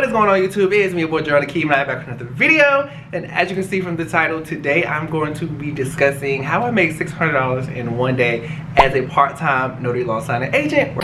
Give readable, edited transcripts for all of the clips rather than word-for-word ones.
What is going on YouTube? It's me, your boy Jerron Akeem, and I'm back with another video. And as you can see from the title, today I'm going to be discussing how I make $600 in one day as a part-time notary loan signing agent.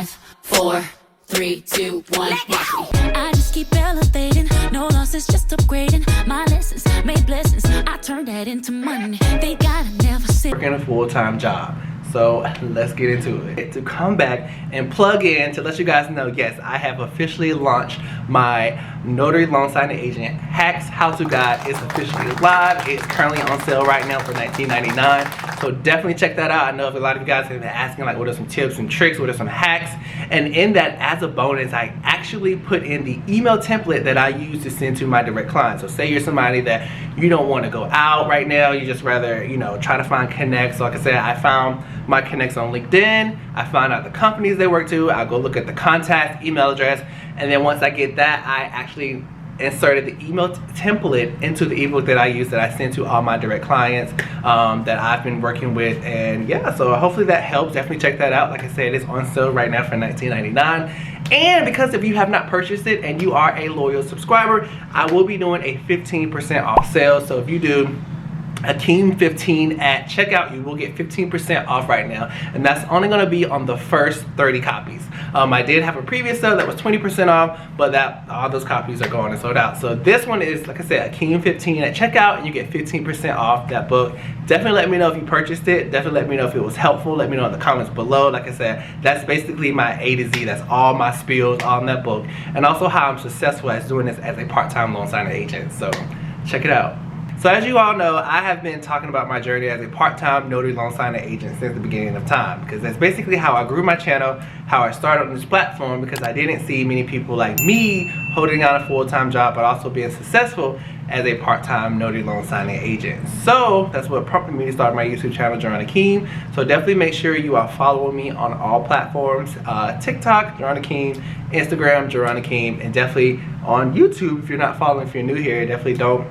4, 3, 2, 1, I just keep elevating, no losses, just upgrading. My lessons made blessings, I turn that into money. They gotta never sit. Working a full-time job. So let's get into it. To come back and plug in to let you guys know, yes, I have officially launched my notary loan signing agent hacks how-to guide. It's officially live. It's currently on sale right now for $19.99. So definitely check that out. I know a lot of you guys have been asking like, what are some tips and tricks, what are some hacks? And in that, as a bonus, I actually put in the email template that I use to send to my direct clients. So say you're somebody that you don't want to go out right now, you just rather, you know, try to find connects. So like I said, I found my connects on LinkedIn. I found out the companies they work to. I go look at the contact email address, and then once I get that, I actually inserted the email template into the ebook that I use, that I send to all my direct clients that I've been working with. And yeah, so hopefully that helps. Definitely check that out. Like I said, it's on sale right now for $19.99. And because if you have not purchased it and you are a loyal subscriber, I will be doing a 15% off sale. So if you do Akeem 15 at checkout, you will get 15% off right now, and that's only going to be on the first 30 copies. I did have a previous sale that was 20% off, but that all those copies are gone and sold out. So this one is, like I said, Akeem 15 at checkout, and you get 15% off that book. Definitely let me know if you purchased it. Definitely let me know if it was helpful. Let me know in the comments below. Like I said, that's basically my A to Z. That's all my spills on that book, and also how I'm successful at doing this as a part-time loan signing agent. So check it out. So as you all know, I have been talking about my journey as a part-time notary loan signing agent since the beginning of time, because that's basically how I grew my channel, how I started on this platform, because I didn't see many people like me holding down a full-time job but also being successful as a part-time notary loan signing agent. So that's what prompted me to start my YouTube channel, Jerron Akeem. So definitely make sure you are following me on all platforms, TikTok, Jerron Akeem, Instagram, Jerron Akeem, and definitely on YouTube. If you're not following, if you're new here, definitely don't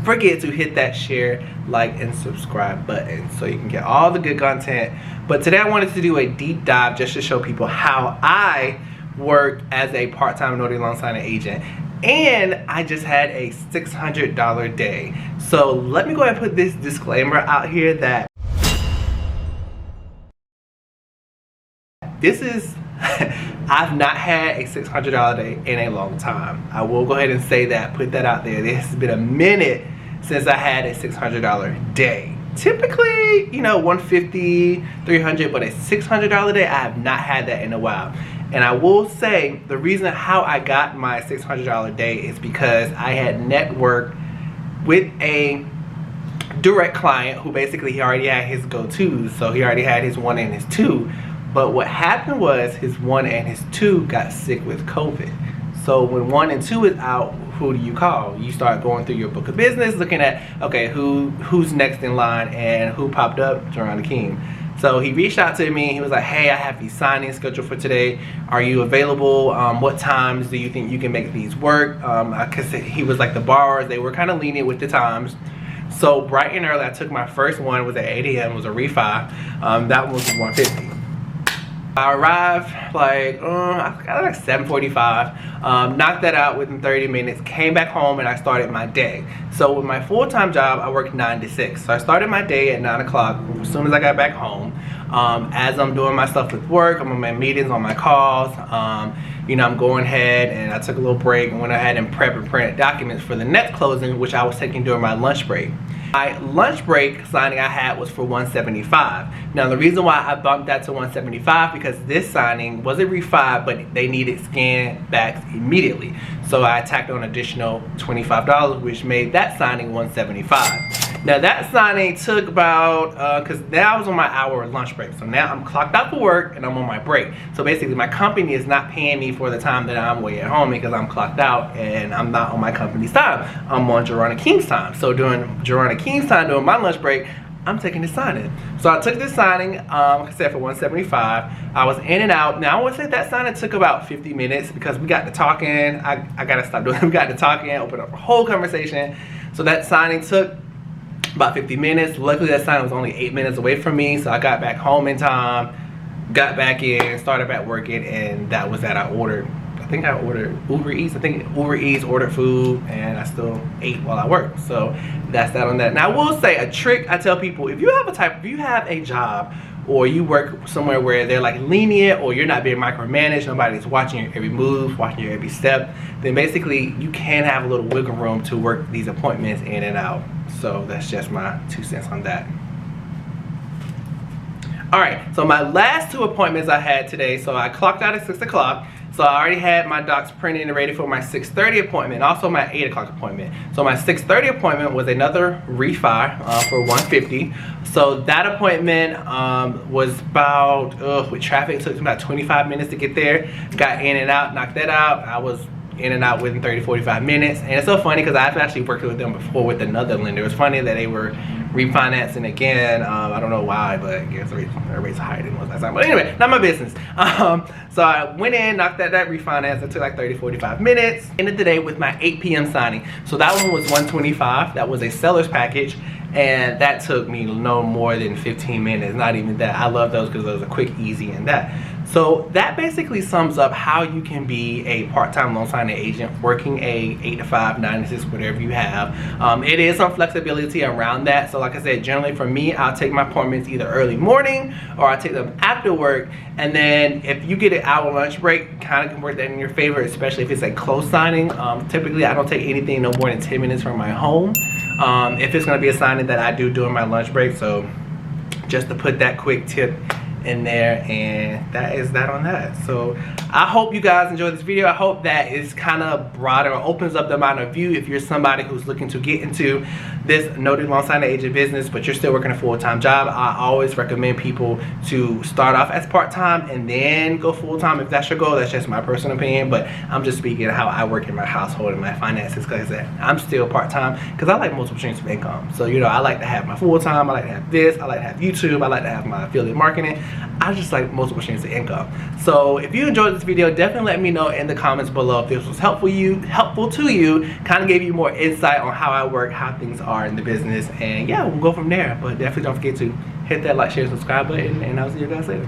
forget to hit that share, like, and subscribe button so you can get all the good content. But today I wanted to do a deep dive just to show people how I work as a part-time notary loan signing agent. And I just had a $600 day. So let me go ahead and put this disclaimer out here that this is I've not had a $600 day in a long time. I will go ahead and say that, put that out there. This has been a minute since I had a $600 day. Typically, you know, $150, $300, but a $600 day, I have not had that in a while. And I will say the reason how I got my $600 day is because I had networked with a direct client who basically, he already had his go-tos. So he already had his 1 and his 2. But what happened was his 1 and his 2 got sick with COVID. So when 1 and 2 is out, who do you call? You start going through your book of business, looking at, okay, who's next in line, and who popped up? Jerron Akeem. So he reached out to me. He was like, hey, I have these signings scheduled for today. Are you available? What times do you think you can make these work? Because he was like the borrowers, they were kind of lenient with the times. So bright and early, I took my first one, was at 8 a.m., was a refi. That one was $150. I arrived like, I got like 7:45, knocked that out within 30 minutes, came back home, and I started my day. So with my full-time job, I worked 9 to 6. So I started my day at 9 o'clock as soon as I got back home. As I'm doing my stuff with work, I'm on my meetings, on my calls, you know, I'm going ahead, and I took a little break and went ahead and prep and printed documents for the next closing, which I was taking during my lunch break. My lunch break signing I had was for $175. Now the reason why I bumped that to $175 because this signing was a refi, but they needed scan backs immediately. So I tacked on additional $25, which made that signing $175. Now that signing took about, because now I was on my hour lunch break. So now I'm clocked out for work and I'm on my break. So basically my company is not paying me for the time that I'm away at home because I'm clocked out and I'm not on my company's time. I'm on Jerron Akeem's time. So during Jerron Akeem's time, during my lunch break, I'm taking this signing. So I took this signing, like I said, for $175. I was in and out. Now I would say that signing took about 50 minutes because we got to talking. I gotta stop doing it. We got to talking, open up a whole conversation. So that signing took about 50 minutes. Luckily that signing was only 8 minutes away from me, so I got back home in time, got back in, started back working, and that was that. I ordered think I ordered Uber Eats. I think Uber Eats ordered food, and I still ate while I worked. So that's that on that. Now I will say a trick I tell people: if you have a job or you work somewhere where they're like lenient, or you're not being micromanaged, nobody's watching your every move, watching your every step, then basically you can have a little wiggle room to work these appointments in and out. So that's just my 2 cents on that. All right, so my last 2 appointments I had today, so I clocked out at 6 o'clock. So I already had my docs printed and ready for my 6:30 appointment, also my 8 o'clock appointment. So my 6:30 appointment was another refi for $150. So that appointment was about, with traffic, it took about 25 minutes to get there. Got in and out, knocked that out. I was in and out within 30-45 minutes. And it's so funny because I've actually worked with them before with another lender. It's funny that they were refinancing again. I don't know why, but I guess their rates are higher than it was last time. But anyway, not my business. So I went in, knocked that refinance. It took like 30-45 minutes. Ended the day with my 8 p.m. signing. So that one was $125. That was a seller's package. And that took me no more than 15 minutes, not even that. I love those because those are quick, easy, and that. So that basically sums up how you can be a part-time loan signing agent working a 8 to 5, 9 to 6, whatever you have. It is some flexibility around that. So like I said, generally for me, I'll take my appointments either early morning or I take them after work. And then if you get an hour lunch break, kind of can work that in your favor, especially if it's a close signing. Typically, I don't take anything no more than 10 minutes from my home. If it's going to be a signing that I do during my lunch break. So just to put that quick tip in there, and that is that on that. So I hope you guys enjoyed this video. I hope that is kind of broader, or opens up the amount of view if you're somebody who's looking to get into this notary loan signing agent business, but you're still working a full-time job. I always recommend people to start off as part-time and then go full-time if that's your goal. That's just my personal opinion, but I'm just speaking how I work in my household and my finances, because I'm still part-time because I like multiple streams of income. So, you know, I like to have my full-time, I like to have this, I like to have YouTube, I like to have my affiliate marketing. I just like multiple streams of income. So if you enjoyed this video, definitely let me know in the comments below if this was helpful to you, kind of gave you more insight on how I work, how things are in the business, and yeah, we'll go from there. But definitely don't forget to hit that like, share, subscribe button, and I'll see you guys later.